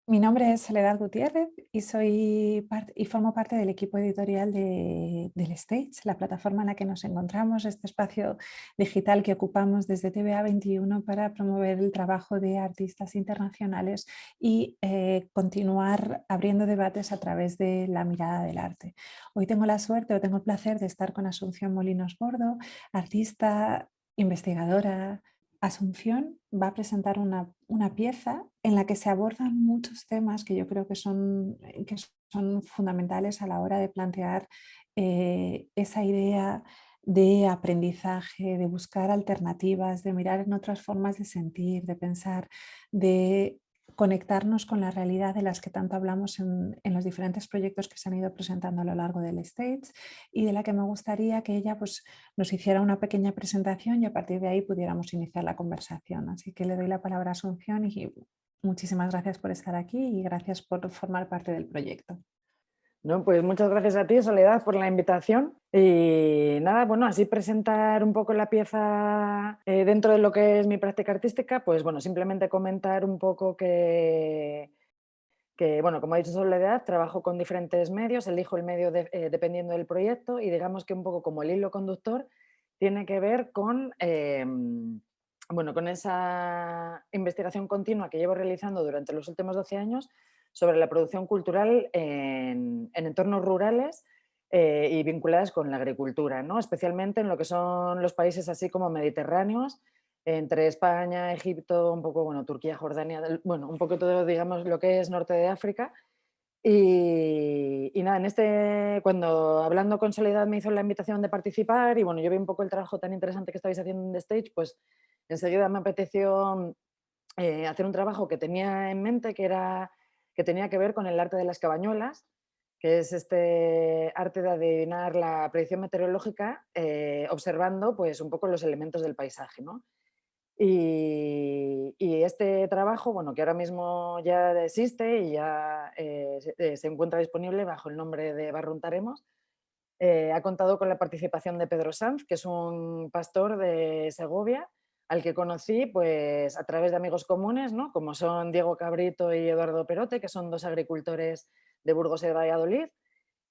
Mi nombre es Soledad Gutiérrez y formo parte del equipo editorial del Stage, la plataforma en la que nos encontramos, este espacio digital que ocupamos desde TVA 21 para promover el trabajo de artistas internacionales y continuar abriendo debates a través de la mirada del arte. Hoy tengo la suerte o tengo el placer de estar con Asunción Molinos Bordo, artista, investigadora. Asunción va a presentar una pieza en la que se abordan muchos temas que yo creo que son fundamentales a la hora de plantear esa idea de aprendizaje, de buscar alternativas, de mirar en otras formas de sentir, de pensar, de conectarnos con la realidad de las que tanto hablamos en los diferentes proyectos que se han ido presentando a lo largo del stage, y de la que me gustaría que ella pues, nos hiciera una pequeña presentación y a partir de ahí pudiéramos iniciar la conversación. Así que le doy la palabra a Asunción y muchísimas gracias por estar aquí y gracias por formar parte del proyecto. No, pues muchas gracias a ti, Soledad, por la invitación. Y nada, bueno, así presentar un poco la pieza dentro de lo que es mi práctica artística, pues bueno, simplemente comentar un poco bueno, como ha dicho Soledad, trabajo con diferentes medios, elijo el medio dependiendo del proyecto y digamos que un poco como el hilo conductor tiene que ver con, bueno, con esa investigación continua que llevo realizando durante los últimos 12 años sobre la producción cultural en entornos rurales y vinculadas con la agricultura, ¿no? Especialmente en lo que son los países así como mediterráneos, entre España, Egipto, un poco, bueno, Turquía, Jordania, bueno, un poco todo, digamos, lo que es norte de África. Y nada, cuando hablando con Soledad me hizo la invitación de participar y bueno, yo vi un poco el trabajo tan interesante que estáis haciendo en The Stage, pues enseguida me apeteció hacer un trabajo que tenía en mente, que tenía que ver con el arte de las cabañuelas, que es este arte de adivinar la predicción meteorológica observando pues un poco los elementos del paisaje, ¿no? Y este trabajo, bueno, que ahora mismo ya existe y ya se encuentra disponible bajo el nombre de Barruntaremos, ha contado con la participación de Pedro Sanz, que es un pastor de Segovia, al que conocí pues, a través de amigos comunes, ¿no? Como son Diego Cabrito y Eduardo Perote, que son dos agricultores de Burgos y Valladolid.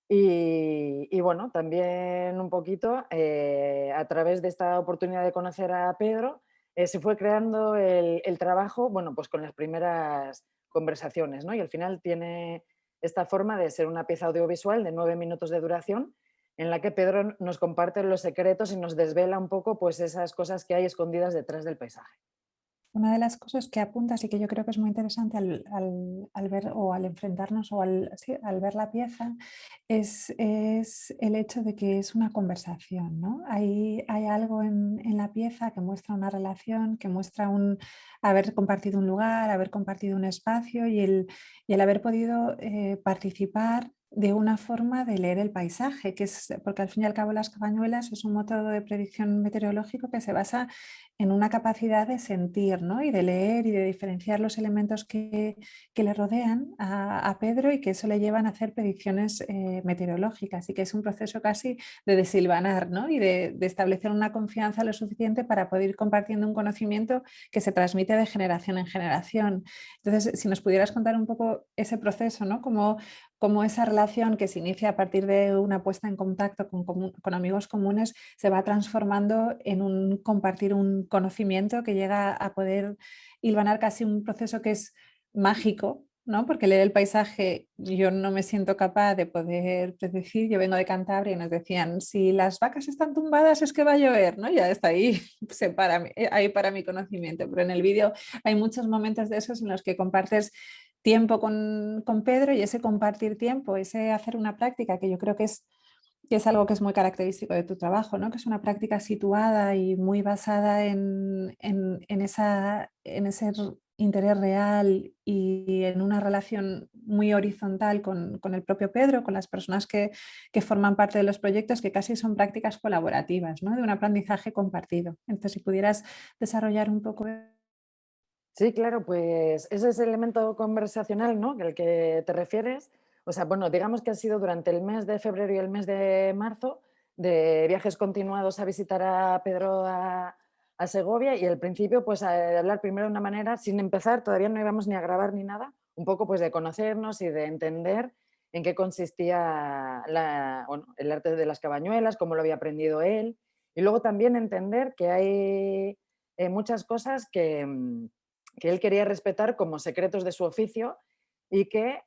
Y bueno, también un poquito a través de esta oportunidad de conocer a Pedro, se fue creando el trabajo, bueno, pues con las primeras conversaciones, ¿no? Y al final tiene esta forma de ser una pieza audiovisual de 9 minutos de duración en la que Pedro nos comparte los secretos y nos desvela un poco pues esas cosas que hay escondidas detrás del paisaje. Una de las cosas que apuntas y que yo creo que es muy interesante al ver o al enfrentarnos o sí, al ver la pieza es el hecho de que es una conversación, ¿no? Hay algo en la pieza que muestra una relación, que muestra haber compartido un lugar, haber compartido un espacio y el haber podido participar de una forma de leer el paisaje, porque al fin y al cabo las cabañuelas es un método de predicción meteorológico que se basa en una capacidad de sentir, ¿no? Y de leer y de diferenciar los elementos que le rodean a Pedro y que eso le llevan a hacer predicciones meteorológicas y que es un proceso casi de desilvanar, ¿no? Y de establecer una confianza lo suficiente para poder ir compartiendo un conocimiento que se transmite de generación en generación. Entonces, si nos pudieras contar un poco ese proceso, ¿no? Cómo esa relación que se inicia a partir de una puesta en contacto con amigos comunes se va transformando en un compartir un conocimiento que llega a poder hilvanar casi un proceso que es mágico, ¿no? Porque leer el paisaje yo no me siento capaz de poder predecir. Yo vengo de Cantabria y nos decían, si las vacas están tumbadas es que va a llover, ¿no? Ya está ahí, ahí para mi conocimiento. Pero en el vídeo hay muchos momentos de esos en los que compartes tiempo con Pedro y ese compartir tiempo, ese hacer una práctica que yo creo que es algo que es muy característico de tu trabajo, ¿no? Que es una práctica situada y muy basada en ese interés real y en una relación muy horizontal con el propio Pedro, con las personas que forman parte de los proyectos, que casi son prácticas colaborativas, ¿no? De un aprendizaje compartido. Entonces, si pudieras desarrollar un poco. Sí, claro, pues ese es el elemento conversacional, ¿no? Al que te refieres. O sea, bueno, digamos que ha sido durante el mes de febrero y el mes de marzo de viajes continuados a visitar a Pedro a Segovia y al principio pues a hablar primero de una manera, sin empezar, todavía no íbamos ni a grabar ni nada, un poco pues de conocernos y de entender en qué consistía bueno, el arte de las cabañuelas, cómo lo había aprendido él y luego también entender que hay muchas cosas que él quería respetar como secretos de su oficio y que,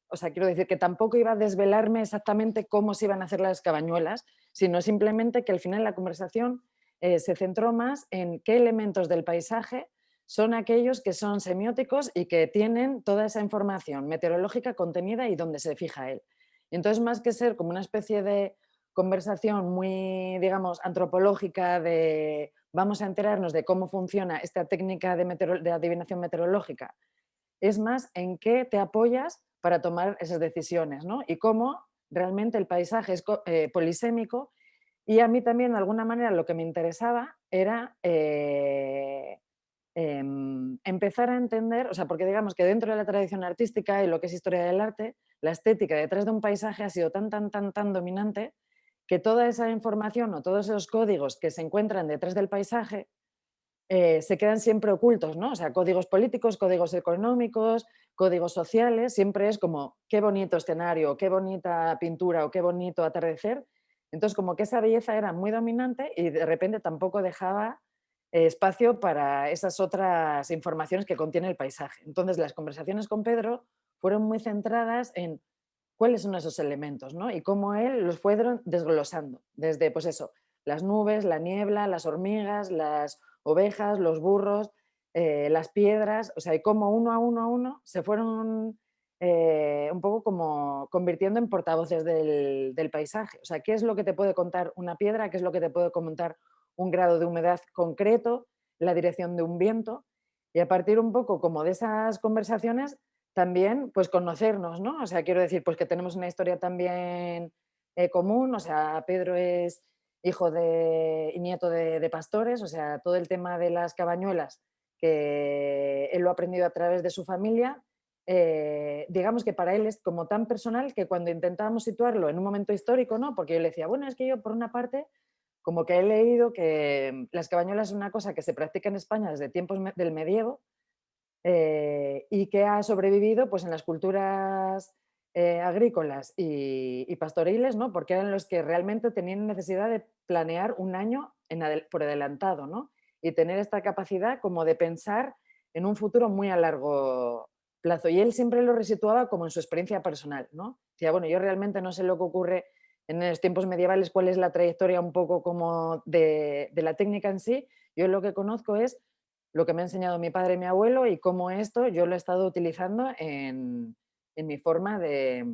o sea, quiero decir que tampoco iba a desvelarme exactamente cómo se iban a hacer las cabañuelas, sino simplemente que al final la conversación se centró más en qué elementos del paisaje son aquellos que son semióticos y que tienen toda esa información meteorológica contenida y donde se fija él. Y entonces, más que ser como una especie de conversación muy, digamos, antropológica de vamos a enterarnos de cómo funciona esta técnica de adivinación meteorológica, es más en qué te apoyas para tomar esas decisiones, ¿no? Y cómo realmente el paisaje es polisémico y a mí también de alguna manera lo que me interesaba era empezar a entender, o sea, porque digamos que dentro de la tradición artística y lo que es historia del arte, la estética detrás de un paisaje ha sido tan dominante que toda esa información o todos esos códigos que se encuentran detrás del paisaje se quedan siempre ocultos, ¿no? O sea, códigos políticos, códigos económicos, códigos sociales, siempre es como qué bonito escenario, qué bonita pintura o qué bonito atardecer. Entonces, como que esa belleza era muy dominante y de repente tampoco dejaba espacio para esas otras informaciones que contiene el paisaje. Entonces, las conversaciones con Pedro fueron muy centradas en cuáles son esos elementos, ¿no? Y cómo él los fue desglosando, desde, pues eso, las nubes, la niebla, las hormigas, las ovejas, los burros, las piedras, o sea, y cómo uno a uno a uno se fueron un poco como convirtiendo en portavoces del paisaje. O sea, ¿qué es lo que te puede contar una piedra? ¿Qué es lo que te puede comentar un grado de humedad concreto? La dirección de un viento. Y a partir un poco como de esas conversaciones, también pues conocernos, ¿no? O sea, quiero decir, pues que tenemos una historia también común, o sea, Pedro es hijo y nieto de pastores, o sea, todo el tema de las cabañuelas, que él lo ha aprendido a través de su familia, digamos que para él es como tan personal que cuando intentábamos situarlo en un momento histórico, ¿no? Porque yo le decía, bueno, es que yo por una parte, como que he leído que las cabañuelas es una cosa que se practica en España desde tiempos del medievo, y que ha sobrevivido pues, en las culturas agrícolas y pastoriles, ¿no? Porque eran los que realmente tenían necesidad de planear un año por adelantado, ¿no? Y tener esta capacidad como de pensar en un futuro muy a largo plazo. Y él siempre lo resituaba como en su experiencia personal, ¿no? Decía, bueno, yo realmente no sé lo que ocurre en los tiempos medievales, cuál es la trayectoria un poco como de la técnica en sí. Yo lo que conozco es lo que me ha enseñado mi padre y mi abuelo y cómo esto yo lo he estado utilizando en mi forma de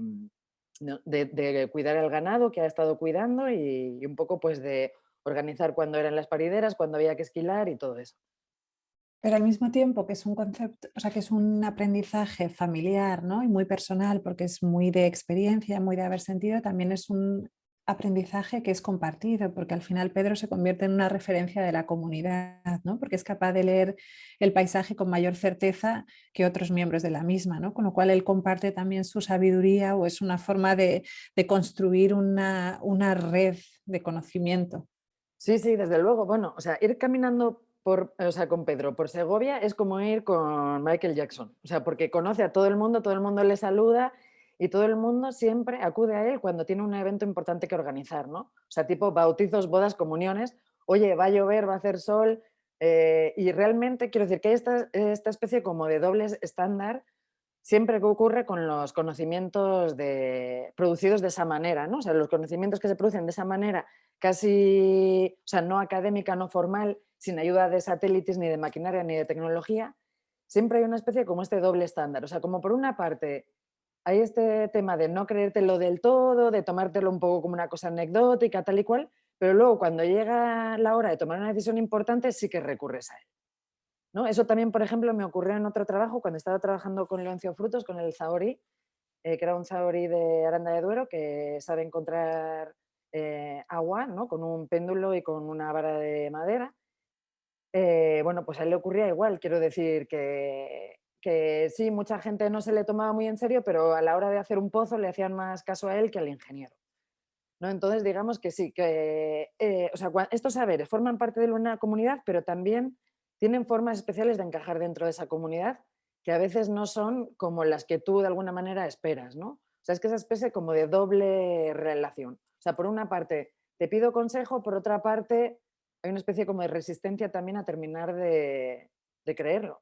cuidar el ganado que ha estado cuidando y un poco pues de organizar cuando eran las parideras, cuando había que esquilar y todo eso. Pero al mismo tiempo que es un concepto, o sea, que es un aprendizaje familiar, ¿no? Y muy personal, porque es muy de experiencia, muy de haber sentido, también es un aprendizaje que es compartido, porque al final Pedro se convierte en una referencia de la comunidad, ¿no? Porque es capaz de leer el paisaje con mayor certeza que otros miembros de la misma, ¿no? Con lo cual él comparte también su sabiduría o es una forma de construir una red de conocimiento. Sí, sí, desde luego. Bueno, o sea, ir caminando o sea, con Pedro por Segovia es como ir con Michael Jackson. O sea, porque conoce a todo el mundo le saluda y todo el mundo siempre acude a él cuando tiene un evento importante que organizar, ¿no? O sea, tipo bautizos, bodas, comuniones. Oye, va a llover, va a hacer sol. Y realmente quiero decir que hay esta especie como de doble estándar siempre que ocurre con los conocimientos producidos de esa manera, ¿no? O sea, los conocimientos que se producen de esa manera, casi, o sea, no académica, no formal, sin ayuda de satélites, ni de maquinaria, ni de tecnología, siempre hay una especie como este doble estándar. O sea, como por una parte hay este tema de no creértelo del todo, de tomártelo un poco como una cosa anecdótica, tal y cual, pero luego cuando llega la hora de tomar una decisión importante, sí que recurres a él. ¿No? Eso también, por ejemplo, me ocurrió en otro trabajo cuando estaba trabajando con Leoncio Frutos, con el zahorí, que era un zahorí de Aranda de Duero que sabe encontrar agua, ¿no? Con un péndulo y con una vara de madera. Bueno, pues a él le ocurría igual, quiero decir que que sí, mucha gente no se le tomaba muy en serio, pero a la hora de hacer un pozo le hacían más caso a él que al ingeniero, ¿no? Entonces, digamos que sí, que o sea, estos saberes forman parte de una comunidad, pero también tienen formas especiales de encajar dentro de esa comunidad, que a veces no son como las que tú de alguna manera esperas, ¿no? O sea, es que esa especie como de doble relación. O sea, por una parte te pido consejo, por otra parte hay una especie como de resistencia también a terminar de creerlo.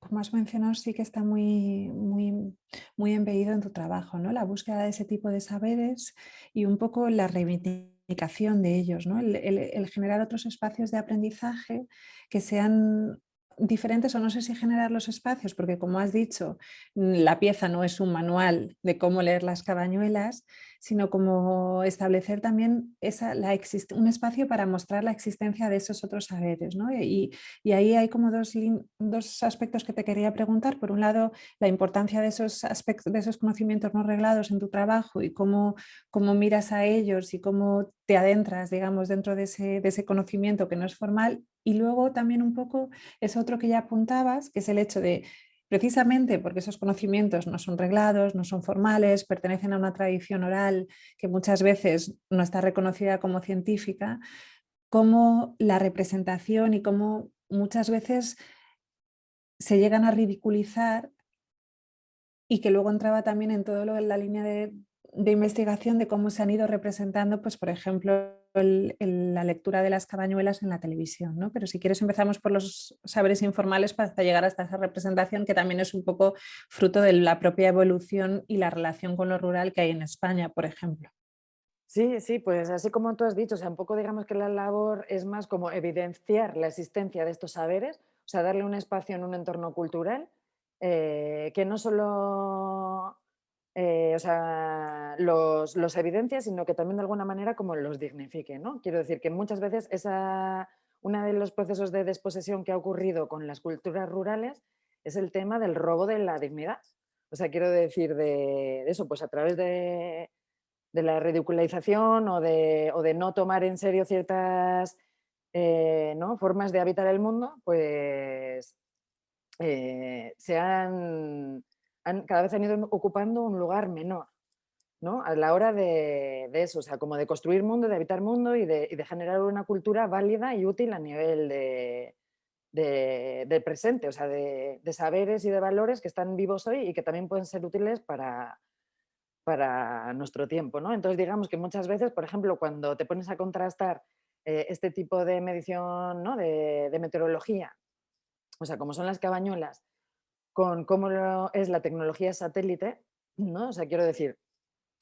Como has mencionado, sí que está muy, muy, muy embebido en tu trabajo, ¿no? La búsqueda de ese tipo de saberes y un poco la reivindicación de ellos, ¿no? El generar otros espacios de aprendizaje que sean diferentes, o no sé si generar los espacios, porque como has dicho, la pieza no es un manual de cómo leer las cabañuelas, sino como establecer también un espacio para mostrar la existencia de esos otros saberes, ¿no? Y ahí hay como dos aspectos que te quería preguntar. Por un lado, la importancia de esos aspectos, de esos conocimientos no reglados en tu trabajo y cómo miras a ellos y cómo te adentras, digamos, dentro de ese conocimiento que no es formal. Y luego también un poco es otro que ya apuntabas, que es el hecho de, precisamente porque esos conocimientos no son reglados, no son formales, pertenecen a una tradición oral que muchas veces no está reconocida como científica, cómo la representación y cómo muchas veces se llegan a ridiculizar, y que luego entraba también en todo la línea de investigación de cómo se han ido representando, pues, por ejemplo, la lectura de las cabañuelas en la televisión, ¿no? Pero si quieres empezamos por los saberes informales para hasta llegar hasta esa representación, que también es un poco fruto de la propia evolución y la relación con lo rural que hay en España, por ejemplo. Sí, sí, pues así como tú has dicho, o sea, un poco digamos que la labor es más como evidenciar la existencia de estos saberes, o sea, darle un espacio en un entorno cultural que no solo o sea, los evidencia, sino que también de alguna manera como los dignifique, ¿no? Quiero decir que muchas veces uno de los procesos de desposesión que ha ocurrido con las culturas rurales es el tema del robo de la dignidad. O sea, quiero decir de eso, pues a través de la ridicularización o de no tomar en serio ciertas ¿no? formas de habitar el mundo, pues cada vez han ido ocupando un lugar menor, ¿no? A la hora de eso, o sea, como de construir mundo, de habitar mundo y de generar una cultura válida y útil a nivel del presente, o sea, de saberes y de valores que están vivos hoy y que también pueden ser útiles para nuestro tiempo, ¿no? Entonces, digamos que muchas veces, por ejemplo, cuando te pones a contrastar este tipo de medición, ¿no? de meteorología, o sea, como son las cabañuelas, con cómo es la tecnología satélite, ¿no? O sea, quiero decir,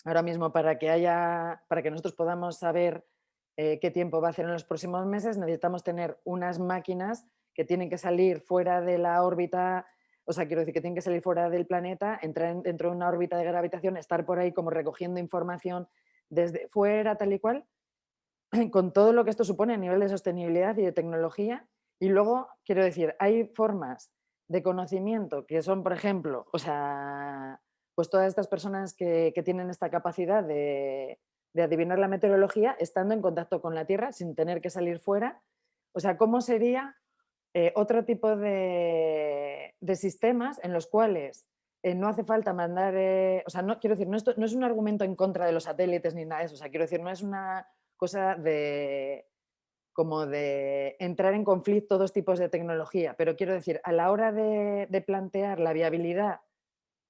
ahora mismo para que nosotros podamos saber qué tiempo va a hacer en los próximos meses, necesitamos tener unas máquinas que tienen que salir fuera de la órbita, o sea, quiero decir que tienen que salir fuera del planeta, entrar dentro de una órbita de gravitación, estar por ahí como recogiendo información desde fuera, tal y cual, con todo lo que esto supone a nivel de sostenibilidad y de tecnología. Y luego, quiero decir, hay formas de conocimiento que son, por ejemplo, o sea, pues todas estas personas que tienen esta capacidad de adivinar la meteorología estando en contacto con la Tierra sin tener que salir fuera. O sea, ¿cómo sería otro tipo de sistemas en los cuales no hace falta mandar, o sea, no, quiero decir, no es un argumento en contra de los satélites ni nada de eso, o sea, quiero decir, no es una cosa como de entrar en conflicto dos tipos de tecnología, pero quiero decir, a la hora de plantear la viabilidad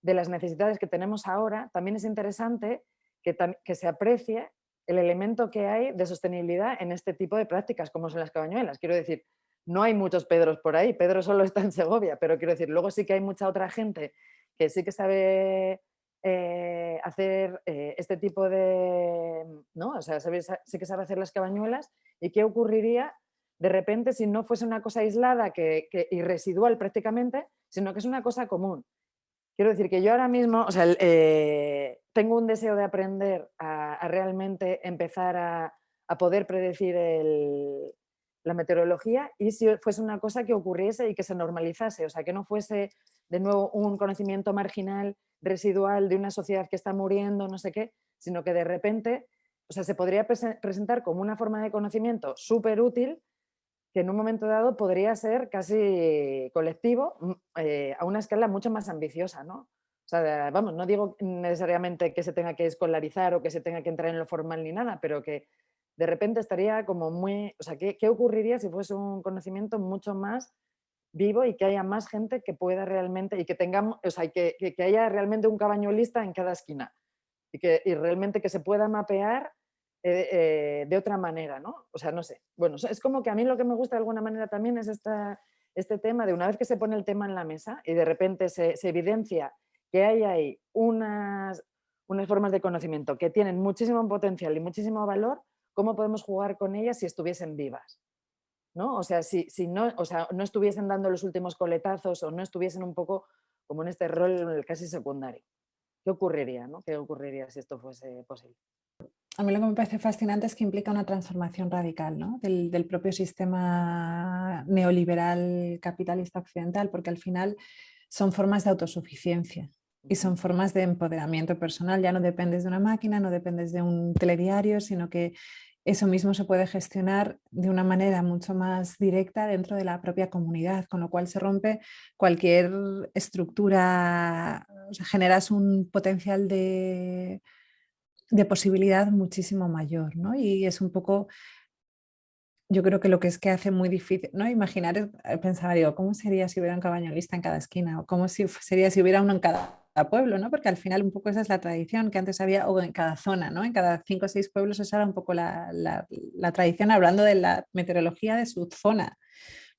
de las necesidades que tenemos ahora, también es interesante que se aprecie el elemento que hay de sostenibilidad en este tipo de prácticas, como son las cabañuelas. Quiero decir, no hay muchos Pedros por ahí, Pedro solo está en Segovia, pero quiero decir, luego sí que hay mucha otra gente que sí que sabe hacer este tipo de, ¿no? O sea, sí que sabe hacer las cabañuelas. ¿Y qué ocurriría de repente si no fuese una cosa aislada y residual prácticamente, sino que es una cosa común? Quiero decir que yo ahora mismo, o sea, tengo un deseo de aprender a realmente empezar a poder predecir la meteorología y si fuese una cosa que ocurriese y que se normalizase, o sea, que no fuese de nuevo un conocimiento marginal, residual de una sociedad que está muriendo, no sé qué, sino que de repente, o sea, se podría presentar como una forma de conocimiento súper útil que en un momento dado podría ser casi colectivo, a una escala mucho más ambiciosa, ¿no? O sea, vamos, no digo necesariamente que se tenga que escolarizar o que se tenga que entrar en lo formal ni nada, pero que de repente estaría como muy, o sea, ¿qué ocurriría si fuese un conocimiento mucho más vivo y que haya más gente que pueda realmente, y que tengamos, o sea, que haya realmente un cabañuelista en cada esquina y realmente que se pueda mapear de otra manera, ¿no? O sea, no sé. Bueno, es como que a mí lo que me gusta de alguna manera también es este tema de una vez que se pone el tema en la mesa y de repente se evidencia que hay ahí unas formas de conocimiento que tienen muchísimo potencial y muchísimo valor, ¿cómo podemos jugar con ellas si estuviesen vivas? ¿No? O sea, si no, o sea, no estuviesen dando los últimos coletazos o no estuviesen un poco como en este rol casi secundario. ¿Qué ocurriría, no? ¿Qué ocurriría si esto fuese posible? A mí lo que me parece fascinante es que implica una transformación radical, ¿no? del propio sistema neoliberal capitalista occidental, porque al final son formas de autosuficiencia y son formas de empoderamiento personal. Ya no dependes de una máquina, no dependes de un telediario, sino que eso mismo se puede gestionar de una manera mucho más directa dentro de la propia comunidad, con lo cual se rompe cualquier estructura, o sea, generas un potencial de posibilidad muchísimo mayor, ¿no? Y es un poco, yo creo que lo que es que hace muy difícil, ¿no? Imaginar, pensaba, digo, ¿cómo sería si hubiera un cabañolista en cada esquina? ¿O cómo sería si hubiera uno en cada pueblo, ¿no? Porque al final un poco esa es la tradición que antes había, o en cada zona, ¿no? En cada 5 o 6 pueblos esa era un poco la tradición, hablando de la meteorología de su zona,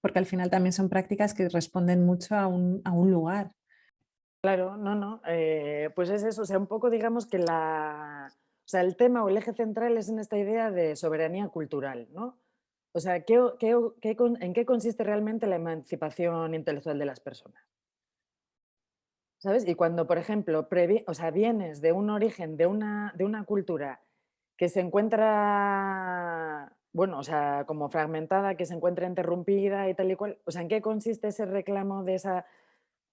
porque al final también son prácticas que responden mucho a un lugar. Claro, no, no. Pues es eso, o sea, un poco digamos que o sea, el tema o el eje central es en esta idea de soberanía cultural, ¿no? O sea, ¿en qué consiste realmente la emancipación intelectual de las personas? ¿Sabes? Y cuando, por ejemplo, o sea, vienes de un origen, de una cultura que se encuentra, bueno, o sea, como fragmentada, que se encuentra interrumpida y tal y cual, o sea, ¿en qué consiste ese reclamo de esa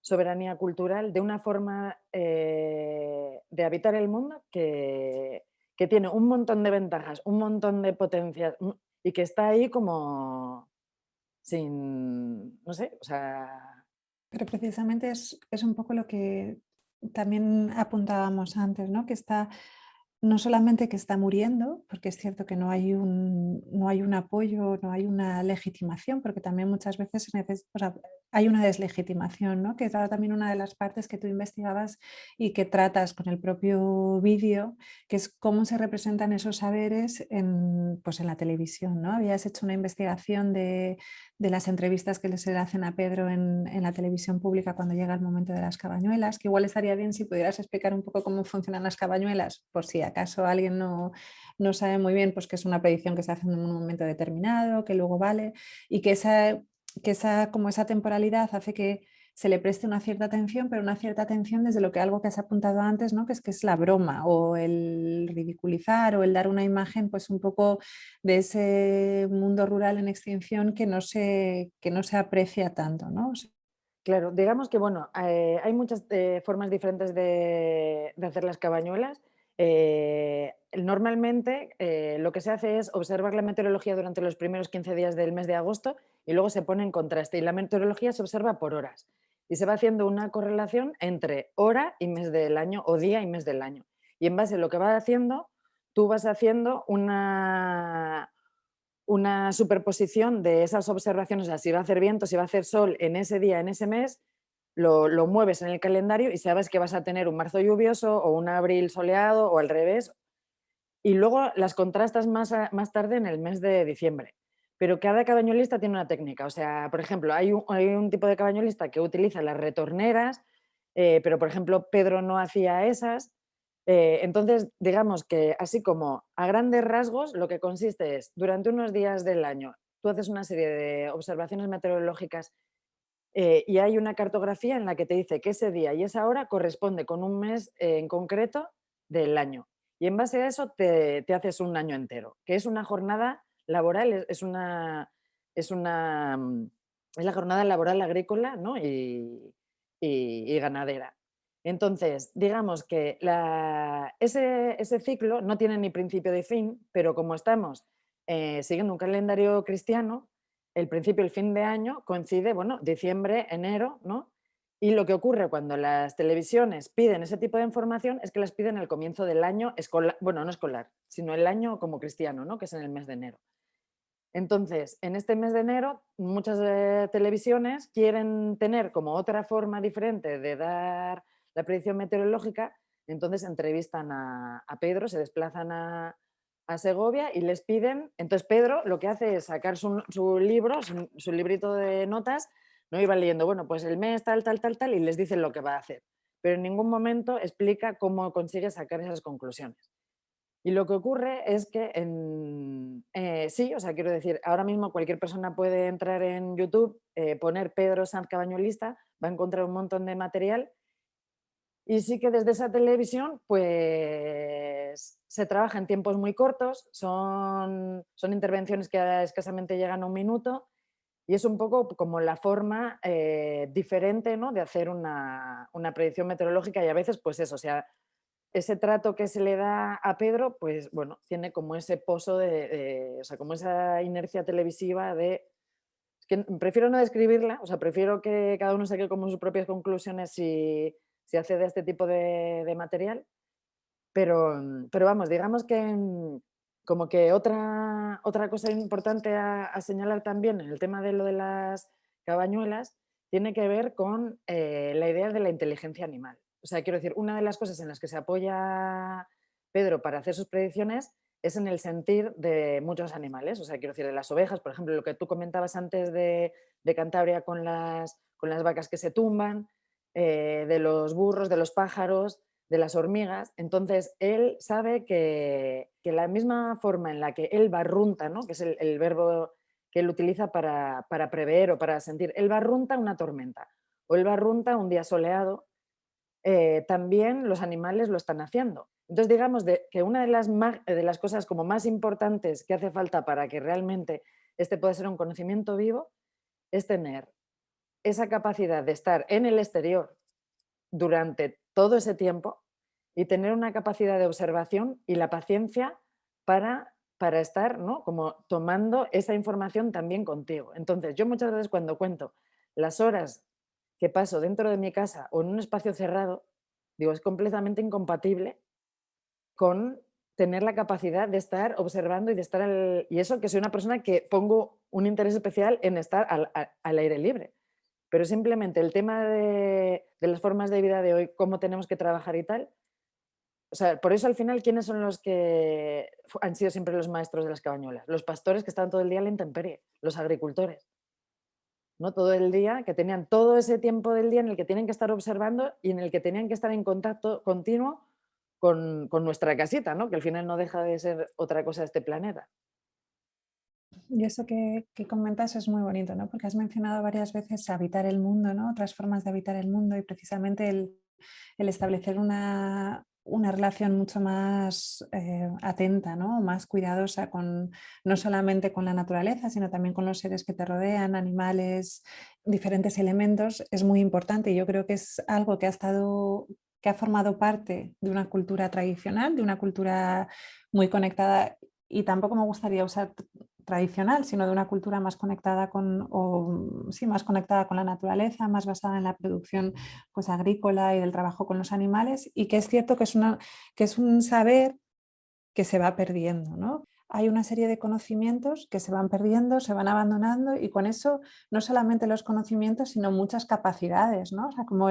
soberanía cultural de una forma de habitar el mundo que tiene un montón de ventajas, un montón de potencias y que está ahí como sin, no sé, o sea, Pero precisamente es un poco lo que también apuntábamos antes, ¿no? Que está, no solamente que está muriendo, porque es cierto que no hay un apoyo, no hay una legitimación, porque también muchas veces o sea, hay una deslegitimación, ¿no? Que era también una de las partes que tú investigabas y que tratas con el propio vídeo, que es cómo se representan esos saberes en, pues en la televisión, ¿no? Habías hecho una investigación de las entrevistas que se le hacen a Pedro en la televisión pública cuando llega el momento de las cabañuelas, que igual estaría bien si pudieras explicar un poco cómo funcionan las cabañuelas, por si acaso alguien no sabe muy bien, pues que es una predicción que se hace en un momento determinado, que luego vale, y como esa temporalidad hace que se le preste una cierta atención, pero una cierta atención desde lo que algo que has apuntado antes, ¿no? Que es la broma o el ridiculizar o el dar una imagen pues un poco de ese mundo rural en extinción que no se aprecia tanto, ¿no? O sea, claro, digamos que, bueno, hay muchas formas diferentes de hacer las cabañuelas. Normalmente lo que se hace es observar la meteorología durante los primeros 15 días del mes de agosto y luego se pone en contraste. Y la meteorología se observa por horas. Y se va haciendo una correlación entre hora y mes del año o día y mes del año. Y en base a lo que va haciendo, tú vas haciendo una superposición de esas observaciones, o sea, si va a hacer viento, si va a hacer sol en ese día, en ese mes, lo mueves en el calendario y sabes que vas a tener un marzo lluvioso o un abril soleado o al revés. Y luego las contrastas más tarde en el mes de diciembre. Pero cada cabañolista tiene una técnica. O sea, por ejemplo, hay un tipo de cabañolista que utiliza las retorneras, pero por ejemplo Pedro no hacía esas. Entonces, digamos que así como a grandes rasgos, lo que consiste es, durante unos días del año, tú haces una serie de observaciones meteorológicas y hay una cartografía en la que te dice que ese día y esa hora corresponde con un mes en concreto del año. Y en base a eso te haces un año entero, que es una jornada laboral, es la jornada laboral agrícola, ¿no? y ganadera. Entonces, digamos que ese ciclo no tiene ni principio ni fin, pero como estamos siguiendo un calendario cristiano, el principio y el fin de año coincide, bueno, diciembre, enero, ¿no? Y lo que ocurre cuando las televisiones piden ese tipo de información es que las piden al comienzo del año escolar, bueno, no escolar, sino el año como cristiano, ¿no? Que es en el mes de enero. Entonces, en este mes de enero, muchas televisiones quieren tener como otra forma diferente de dar la predicción meteorológica, entonces entrevistan a Pedro, se desplazan a Segovia y les piden, entonces Pedro lo que hace es sacar su libro, su librito de notas, ¿no? Y van leyendo, bueno, pues el mes tal, tal, tal, tal, y les dicen lo que va a hacer, pero en ningún momento explica cómo consigue sacar esas conclusiones. Y lo que ocurre es que sí, o sea, quiero decir, ahora mismo cualquier persona puede entrar en YouTube, poner Pedro Sanz Cabañolista, va a encontrar un montón de material y sí que desde esa televisión pues se trabaja en tiempos muy cortos, son intervenciones que escasamente llegan a un minuto y es un poco como la forma diferente, ¿no?, de hacer una predicción meteorológica y a veces pues eso, o sea, ese trato que se le da a Pedro, pues bueno, tiene como ese pozo o sea, como esa inercia televisiva de... Es que prefiero no describirla, o sea, prefiero que cada uno saque como sus propias conclusiones si accede a este tipo de material, pero vamos, digamos que como que otra cosa importante a señalar también en el tema de lo de las cabañuelas tiene que ver con la idea de la inteligencia animal. O sea, quiero decir, una de las cosas en las que se apoya Pedro para hacer sus predicciones es en el sentir de muchos animales. O sea, quiero decir, de las ovejas, por ejemplo, lo que tú comentabas antes de Cantabria con las vacas que se tumban, de los burros, de los pájaros, de las hormigas. Entonces, él sabe que la misma forma en la que él barrunta, ¿no?, que es el verbo que él utiliza para prever o para sentir, él barrunta una tormenta o él barrunta un día soleado, también los animales lo están haciendo. Entonces, digamos que una de las cosas como más importantes que hace falta para que realmente este pueda ser un conocimiento vivo es tener esa capacidad de estar en el exterior durante todo ese tiempo y tener una capacidad de observación y la paciencia para estar, ¿no?, como tomando esa información también contigo. Entonces, yo muchas veces cuando cuento las horas que paso dentro de mi casa o en un espacio cerrado, digo, es completamente incompatible con tener la capacidad de estar observando y de estar y eso que soy una persona que pongo un interés especial en estar al aire libre. Pero simplemente el tema de las formas de vida de hoy, cómo tenemos que trabajar y tal, o sea, por eso al final, ¿quiénes son los que han sido siempre los maestros de las cabañuelas? Los pastores que estaban todo el día en la intemperie, los agricultores, ¿no? Todo el día, que tenían todo ese tiempo del día en el que tienen que estar observando y en el que tenían que estar en contacto continuo con nuestra casita, ¿no?, que al final no deja de ser otra cosa de este planeta. Y eso que comentas es muy bonito, ¿no? Porque has mencionado varias veces habitar el mundo, ¿no? Otras formas de habitar el mundo y precisamente el establecer una relación mucho más atenta, ¿no? Más cuidadosa con no solamente con la naturaleza, sino también con los seres que te rodean, animales, diferentes elementos, es muy importante. Y yo creo que es algo que ha formado parte de una cultura tradicional, de una cultura muy conectada. Y tampoco me gustaría usar tradicional, sino de una cultura más conectada sí, más conectada con la naturaleza, más basada en la producción pues, agrícola y del trabajo con los animales, y que es cierto que es un saber que se va perdiendo, ¿no? Hay una serie de conocimientos que se van perdiendo, se van abandonando, y con eso no solamente los conocimientos, sino muchas capacidades, ¿no? O sea, como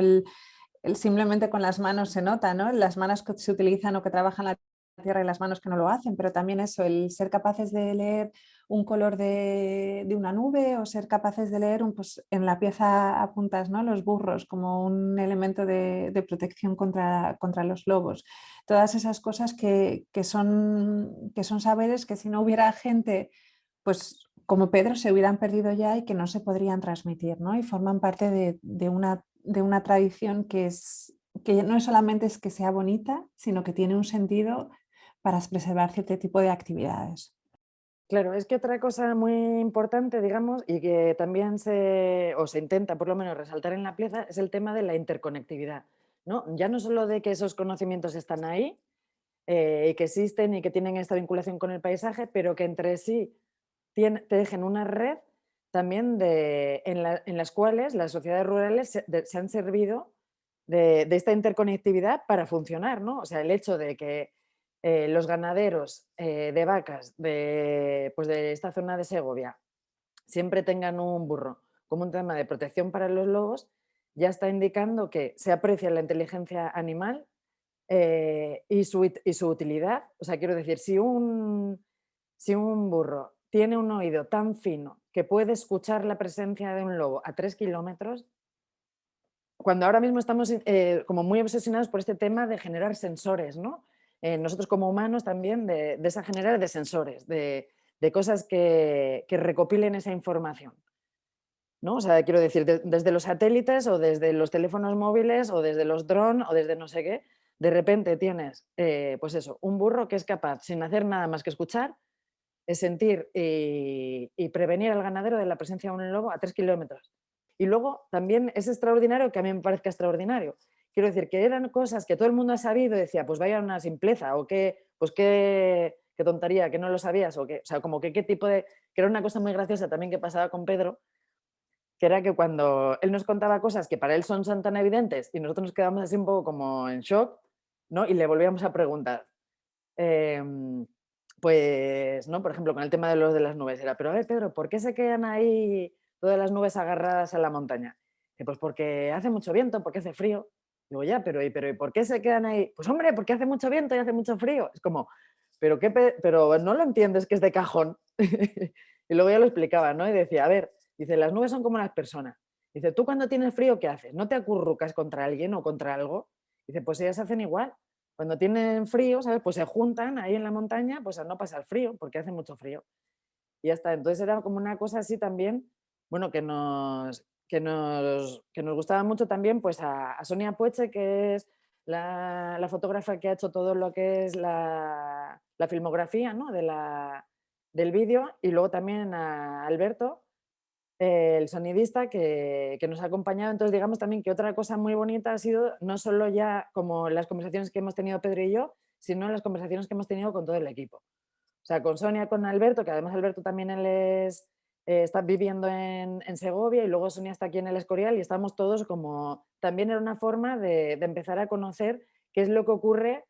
simplemente con las manos se nota, ¿no? Las manos que se utilizan o que trabajan la tierra y las manos que no lo hacen, pero también eso, el ser capaces de leer un color de una nube o ser capaces de leer pues, en la pieza apuntas, ¿no?, los burros como un elemento de protección contra los lobos. Todas esas cosas que son saberes que si no hubiera gente, pues como Pedro, se hubieran perdido ya y que no se podrían transmitir, ¿no? Y forman parte de una tradición que no solamente es que sea bonita, sino que tiene un sentido para preservar cierto tipo de actividades. Claro, es que otra cosa muy importante, digamos, y que también se intenta por lo menos resaltar en la pieza, es el tema de la interconectividad, ¿no? Ya no solo de que esos conocimientos están ahí, y que existen y que tienen esta vinculación con el paisaje, pero que entre sí tejen una red también en las cuales las sociedades rurales se han servido de esta interconectividad para funcionar, ¿no? O sea, el hecho de que los ganaderos de vacas pues de esta zona de Segovia siempre tengan un burro como un tema de protección para los lobos, ya está indicando que se aprecia la inteligencia animal y su utilidad. O sea, quiero decir, si un burro tiene un oído tan fino que puede escuchar la presencia de un lobo a 3 kilómetros, cuando ahora mismo estamos como muy obsesionados por este tema de generar sensores, ¿no? Nosotros como humanos también de esa generar de sensores, de cosas que recopilen esa información, ¿no? O sea, quiero decir, desde los satélites o desde los teléfonos móviles o desde los drones o desde no sé qué, de repente tienes, pues eso, un burro que es capaz, sin hacer nada más que escuchar, de sentir y prevenir al ganadero de la presencia de un lobo a 3 kilómetros. Y luego también es extraordinario que a mí me parezca extraordinario. Quiero decir, que eran cosas que todo el mundo ha sabido y decía, pues vaya una simpleza, o qué, pues qué tontería, que no lo sabías, o sea, como que qué tipo de... Que era una cosa muy graciosa también que pasaba con Pedro, que era que cuando él nos contaba cosas que para él son tan evidentes y nosotros nos quedamos así un poco como en shock, ¿no? Y le volvíamos a preguntar. Em, pues, ¿no? Por ejemplo, con el tema de los de las nubes, era, pero a ver, Pedro, ¿por qué se quedan ahí todas las nubes agarradas a la montaña? Dice, pues porque hace mucho viento, porque hace frío. Digo, ya, pero ¿y por qué se quedan ahí? Pues hombre, porque hace mucho viento y hace mucho frío. Es como, pero no lo entiendes que es de cajón. Y luego ya lo explicaba, ¿no? Y decía, a ver, dice, las nubes son como las personas. Dice, tú cuando tienes frío, ¿qué haces? ¿No te acurrucas contra alguien o contra algo? Dice, pues ellas hacen igual. Cuando tienen frío, ¿sabes? Pues se juntan ahí en la montaña, pues a no pasar frío, porque hace mucho frío. Y ya está. Entonces era como una cosa así también, bueno, que nos gustaba mucho también, pues a Sonia Pueche, que es la fotógrafa que ha hecho todo lo que es la filmografía, ¿no? Del vídeo, y luego también a Alberto, el sonidista que nos ha acompañado. Entonces, digamos también que otra cosa muy bonita ha sido no solo ya como las conversaciones que hemos tenido Pedro y yo, sino las conversaciones que hemos tenido con todo el equipo. O sea, con Sonia, con Alberto, que además Alberto también está viviendo en Segovia y luego Sonia está aquí en el Escorial y estamos todos como... También era una forma de empezar a conocer qué es lo que ocurre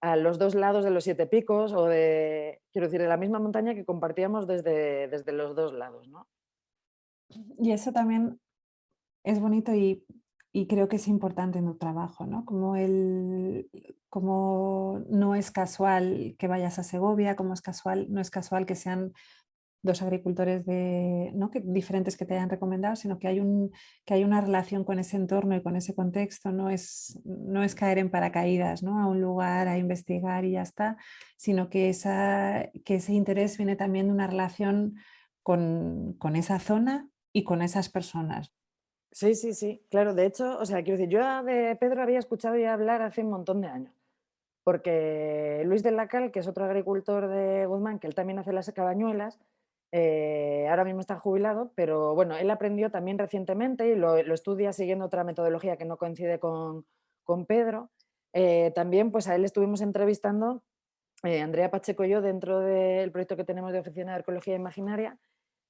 a los dos lados de los Siete Picos o quiero decir, de la misma montaña que compartíamos desde los dos lados, ¿no? Y eso también es bonito y creo que es importante en tu trabajo, ¿no? Como no es casual que vayas a Segovia, como no es casual que sean dos agricultores ¿no? Diferentes que te hayan recomendado, sino que hay una relación con ese entorno y con ese contexto. No es caer en paracaídas, ¿no? A un lugar a investigar y ya está, sino que ese interés viene también de una relación con esa zona y con esas personas. Sí, sí, sí, claro. De hecho, o sea, quiero decir, yo de Pedro había escuchado ya hablar hace un montón de años, porque Luis de la Cal, que es otro agricultor de Guzmán, que él también hace las cabañuelas, ahora mismo está jubilado, pero bueno, él aprendió también recientemente y lo estudia siguiendo otra metodología que no coincide con Pedro. También, pues a él estuvimos entrevistando, Andrea Pacheco y yo, dentro del proyecto que tenemos de Oficina de Arqueología Imaginaria,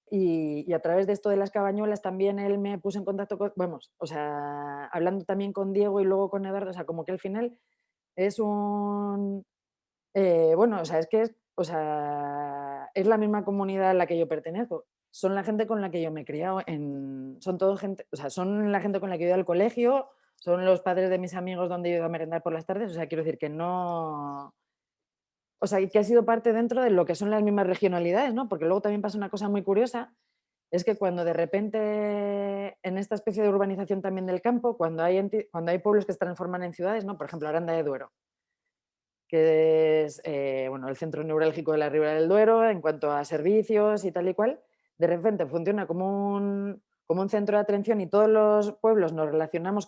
y a través de esto de las cabañuelas también él me puso en contacto con, vamos, o sea, hablando también con Diego y luego con Eduardo, o sea, como que al final es bueno, o sea, o sea, es la misma comunidad a la que yo pertenezco. Son la gente con la que yo me he criado, son todo gente, o sea, son la gente con la que he ido al colegio, son los padres de mis amigos donde he ido a merendar por las tardes, o sea, quiero decir que no, o sea, que ha sido parte dentro de lo que son las mismas regionalidades, ¿no? Porque luego también pasa una cosa muy curiosa, es que cuando de repente en esta especie de urbanización también del campo, cuando hay pueblos que se transforman en ciudades, ¿no? Por ejemplo, Aranda de Duero, que es bueno, el centro neurálgico de la Ribera del Duero en cuanto a servicios y tal y cual, de repente funciona como un centro de atención y todos los pueblos nos relacionamos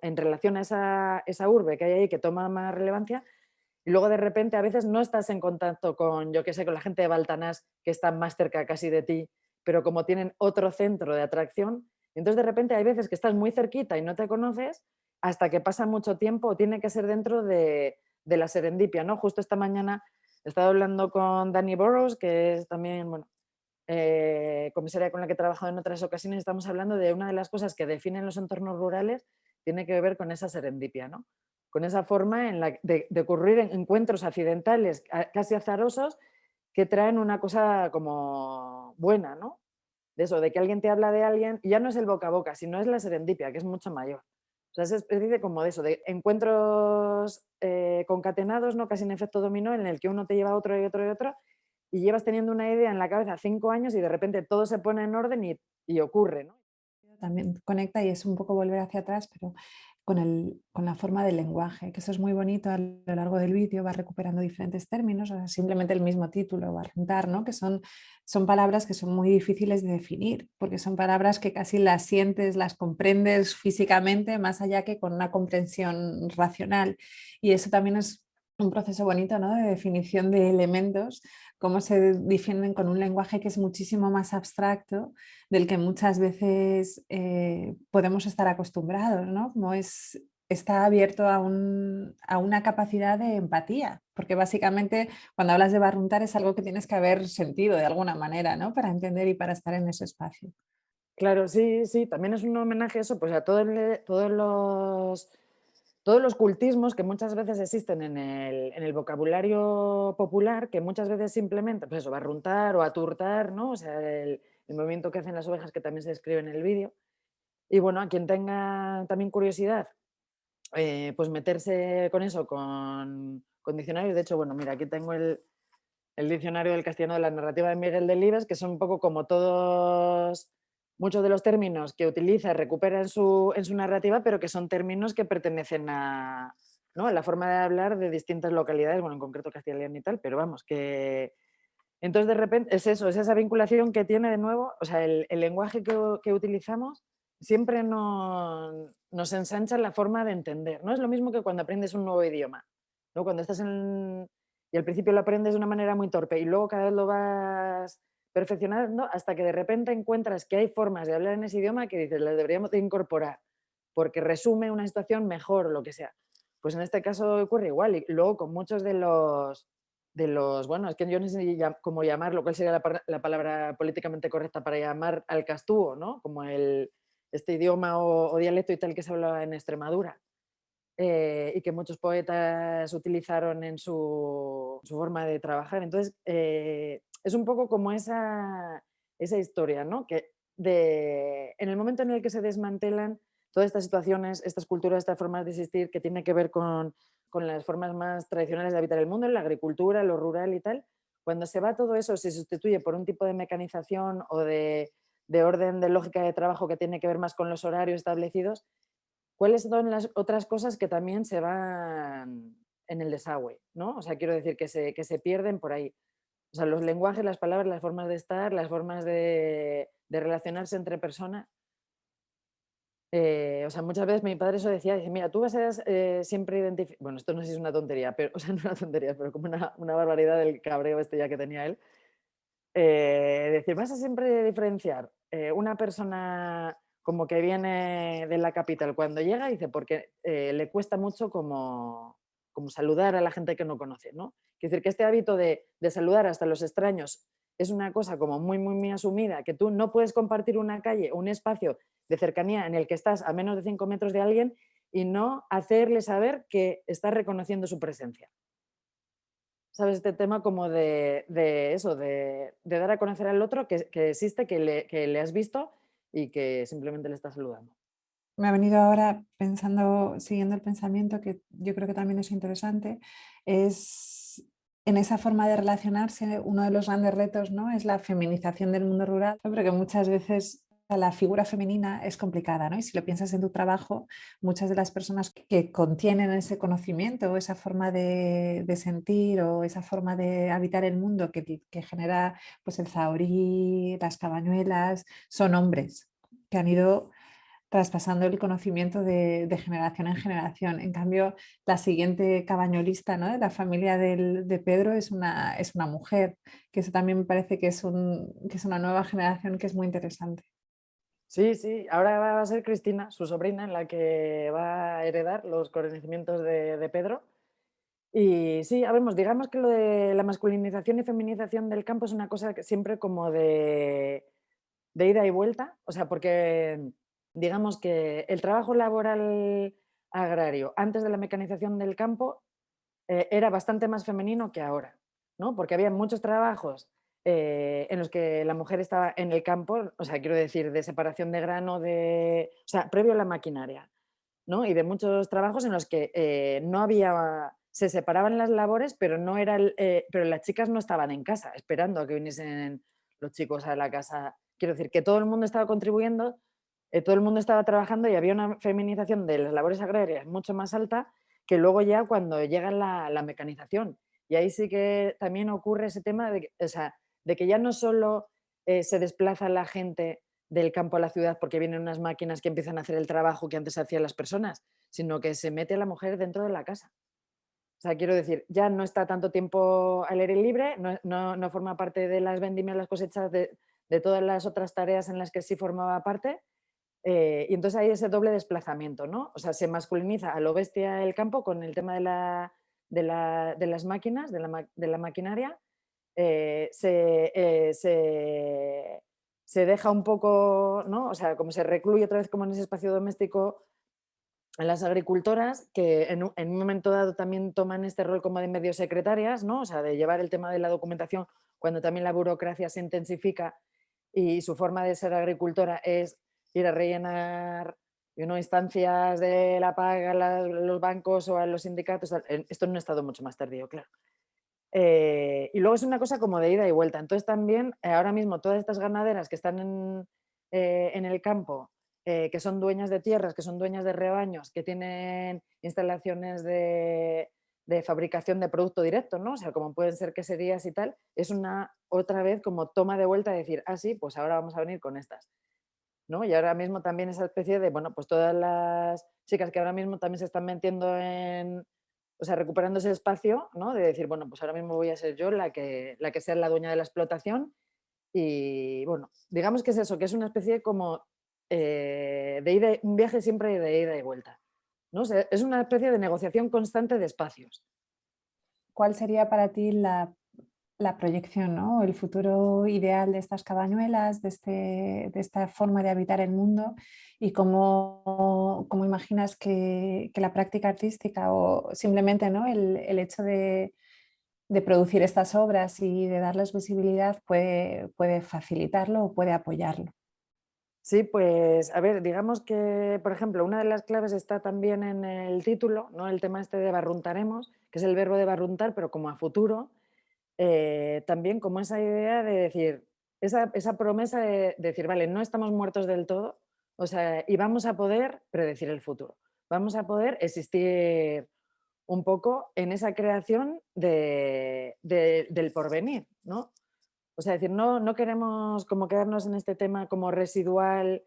en relación a esa urbe que hay ahí que toma más relevancia. Y luego de repente a veces no estás en contacto con, yo qué sé, con la gente de Baltanás que está más cerca casi de ti, pero como tienen otro centro de atracción, entonces de repente hay veces que estás muy cerquita y no te conoces hasta que pasa mucho tiempo o tiene que ser dentro de la serendipia, ¿no? Justo esta mañana he estado hablando con Danny Burrows, que es también, bueno, comisaria con la que he trabajado en otras ocasiones, estamos hablando de una de las cosas que definen los entornos rurales, tiene que ver con esa serendipia, ¿no? Con esa forma de ocurrir encuentros accidentales, casi azarosos, que traen una cosa como buena, ¿no? De eso, de que alguien te habla de alguien, y ya no es el boca a boca, sino es la serendipia, que es mucho mayor. O sea, es especie como de eso, de encuentros concatenados, ¿no? Casi en efecto dominó, en el que uno te lleva a otro y otro y otro, y llevas teniendo una idea en la cabeza 5 años y de repente todo se pone en orden y ocurre, ¿no? También conecta y es un poco volver hacia atrás, pero con la forma del lenguaje, que eso es muy bonito a lo largo del vídeo, va recuperando diferentes términos, o sea, simplemente el mismo título, barruntar, ¿no? Que son palabras que son muy difíciles de definir, porque son palabras que casi las sientes, las comprendes físicamente, más allá que con una comprensión racional. Y eso también es un proceso bonito, ¿no? De definición de elementos, cómo se definen con un lenguaje que es muchísimo más abstracto del que muchas veces podemos estar acostumbrados, ¿no? Como está abierto a una capacidad de empatía, porque básicamente cuando hablas de barruntar es algo que tienes que haber sentido de alguna manera, ¿no? Para entender y para estar en ese espacio. Claro, sí, sí, también es un homenaje a eso, pues a todos los cultismos que muchas veces existen en el vocabulario popular, que muchas veces simplemente, pues eso, barruntar o aturtar, ¿no? O sea, el movimiento que hacen las ovejas, que también se describe en el vídeo. Y bueno, a quien tenga también curiosidad, pues meterse con eso, con diccionarios. De hecho, bueno, mira, aquí tengo el diccionario del castellano de la narrativa de Miguel Delibes, que son un poco como muchos de los términos que utiliza y recupera en su narrativa, pero que son términos que pertenecen ¿no? a la forma de hablar de distintas localidades, bueno, en concreto Castilla y León y tal, pero vamos, que entonces de repente es eso, es esa vinculación que tiene de nuevo, o sea, el lenguaje que utilizamos siempre nos ensancha la forma de entender. No es lo mismo que cuando aprendes un nuevo idioma, ¿no? Cuando estás y al principio lo aprendes de una manera muy torpe y luego cada vez lo vas perfeccionando hasta que de repente encuentras que hay formas de hablar en ese idioma que dices, las deberíamos de incorporar porque resume una situación mejor o lo que sea. Pues en este caso ocurre igual y luego con muchos bueno, es que yo no sé cómo llamarlo, cuál sería la palabra políticamente correcta para llamar al castúo, ¿no? Como este idioma o dialecto y tal que se hablaba en Extremadura, y que muchos poetas utilizaron en su forma de trabajar. Entonces, es un poco como esa historia, ¿no? En el momento en el que se desmantelan todas estas situaciones, estas culturas, estas formas de existir que tiene que ver con las formas más tradicionales de habitar el mundo, la agricultura, lo rural y tal, cuando se va todo eso, se sustituye por un tipo de mecanización o de orden de lógica de trabajo que tiene que ver más con los horarios establecidos, ¿cuáles son las otras cosas que también se van en el desagüe, ¿no? O sea, quiero decir que se pierden por ahí. O sea, los lenguajes, las palabras, las formas de estar, las formas de relacionarse entre personas. O sea, muchas veces mi padre eso decía, dice, mira, tú vas a siempre identificar, bueno, esto no sé si es una tontería, pero, o sea, no una tontería, pero como una barbaridad del cabreo este ya que tenía él, decir, vas a siempre diferenciar una persona como que viene de la capital cuando llega, dice, porque le cuesta mucho como saludar a la gente que no conoce, ¿no? Quiere decir que este hábito de saludar hasta los extraños es una cosa como muy, muy, muy asumida, que tú no puedes compartir una calle, un espacio de cercanía en el que estás a menos de 5 metros de alguien y no hacerle saber que estás reconociendo su presencia. ¿Sabes? Este tema como de eso, de dar a conocer al otro que existe, que le has visto y que simplemente le estás saludando. Me ha venido ahora pensando, siguiendo el pensamiento, que yo creo que también es interesante, es en esa forma de relacionarse, uno de los grandes retos, ¿no? Es la feminización del mundo rural, ¿no? Porque muchas veces la figura femenina es complicada, ¿no? Y si lo piensas en tu trabajo, muchas de las personas que contienen ese conocimiento o esa forma de sentir o esa forma de habitar el mundo que genera pues, el zahorí, las cabañuelas, son hombres que han ido traspasando el conocimiento de generación en generación. En cambio, la siguiente cabañolista, ¿no? De la familia de Pedro es una mujer, que eso también me parece que es una nueva generación que es muy interesante. Sí, sí, ahora va a ser Cristina, su sobrina, en la que va a heredar los conocimientos de Pedro. Y sí, habemos, digamos que lo de la masculinización y feminización del campo es una cosa que siempre como de ida y vuelta, o sea, porque digamos que el trabajo laboral agrario antes de la mecanización del campo era bastante más femenino que ahora, ¿no? Porque había muchos trabajos en los que la mujer estaba en el campo, o sea, quiero decir, de separación de grano, o sea, previo a la maquinaria, ¿no? Y de muchos trabajos en los que no había, se separaban las labores, pero no era pero las chicas no estaban en casa esperando a que viniesen los chicos a la casa. Quiero decir que todo el mundo estaba contribuyendo, todo el mundo estaba trabajando y había una feminización de las labores agrarias mucho más alta que luego ya cuando llega la mecanización. Y ahí sí que también ocurre ese tema de, o sea, de que ya no solo se desplaza la gente del campo a la ciudad porque vienen unas máquinas que empiezan a hacer el trabajo que antes hacían las personas, sino que se mete la mujer dentro de la casa. O sea, quiero decir, ya no está tanto tiempo al aire libre, no forma parte de las vendimias, las cosechas, de todas las otras tareas en las que sí formaba parte. Y entonces hay ese doble desplazamiento, ¿no? O sea, se masculiniza a lo bestia el campo con el tema de las máquinas, de la maquinaria. Se deja un poco, ¿no? O sea, como se recluye otra vez como en ese espacio doméstico a las agricultoras, que en un momento dado también toman este rol como de medio secretarias, ¿no? O sea, de llevar el tema de la documentación cuando también la burocracia se intensifica y su forma de ser agricultora es ir a rellenar instancias de la PAC a los bancos o a los sindicatos. Esto en un estado mucho más tardío, claro. Y luego es una cosa como de ida y vuelta. Entonces también ahora mismo todas estas ganaderas que están en el campo, que son dueñas de tierras, que son dueñas de rebaños, que tienen instalaciones de fabricación de producto directo, ¿no? O sea, como pueden ser queserías y tal, es una otra vez como toma de vuelta de decir, ah, sí, pues ahora vamos a venir con estas, ¿no? Y ahora mismo también esa especie de, bueno, pues todas las chicas que ahora mismo también se están metiendo o sea, recuperando ese espacio, ¿no? De decir, bueno, pues ahora mismo voy a ser yo la que sea la dueña de la explotación. Y bueno, digamos que es eso, que es una especie como un viaje siempre de ida y vuelta, ¿no? O sea, es una especie de negociación constante de espacios. ¿Cuál sería para ti la proyección, ¿no? El futuro ideal de estas cabañuelas, de esta forma de habitar el mundo y cómo imaginas que la práctica artística o simplemente, ¿no? El hecho de producir estas obras y de darles visibilidad puede facilitarlo o puede apoyarlo. Sí, pues a ver, digamos que, por ejemplo, una de las claves está también en el título, ¿no? El tema este de barruntaremos, que es el verbo de barruntar, pero como a futuro. También como esa idea de decir, esa promesa de decir, vale, no estamos muertos del todo, o sea, y vamos a poder predecir el futuro, vamos a poder existir un poco en esa creación del porvenir, ¿no? O sea, decir, no queremos como quedarnos en este tema como residual,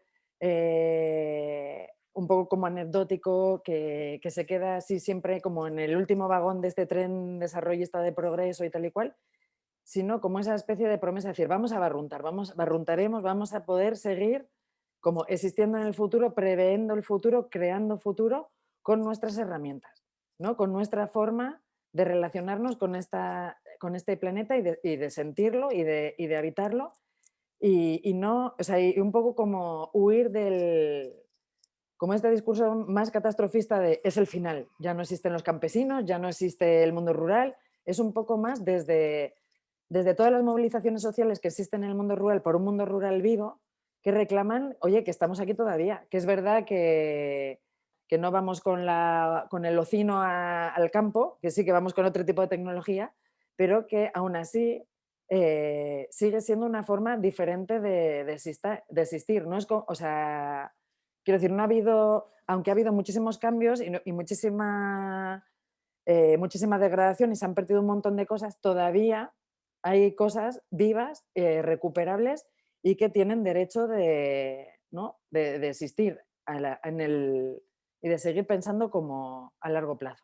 un poco como anecdótico, que se queda así siempre como en el último vagón de este tren desarrollista de progreso y tal y cual, sino como esa especie de promesa, es decir, vamos a barruntar, barruntaremos, vamos a poder seguir como existiendo en el futuro, preveendo el futuro, creando futuro con nuestras herramientas, ¿no? Con nuestra forma de relacionarnos con este planeta y de sentirlo y de habitarlo y no, o sea, y un poco como huir como este discurso más catastrofista de es el final, ya no existen los campesinos, ya no existe el mundo rural, es un poco más desde todas las movilizaciones sociales que existen en el mundo rural por un mundo rural vivo, que reclaman, oye, que estamos aquí todavía, que es verdad que no vamos con el ocino al campo, que sí que vamos con otro tipo de tecnología, pero que aún así sigue siendo una forma diferente de existir. No es o sea, quiero decir, no ha habido, aunque ha habido muchísimos cambios y muchísima degradación y se han perdido un montón de cosas, todavía hay cosas vivas, recuperables y que tienen derecho ¿no? de existir y de seguir pensando como a largo plazo.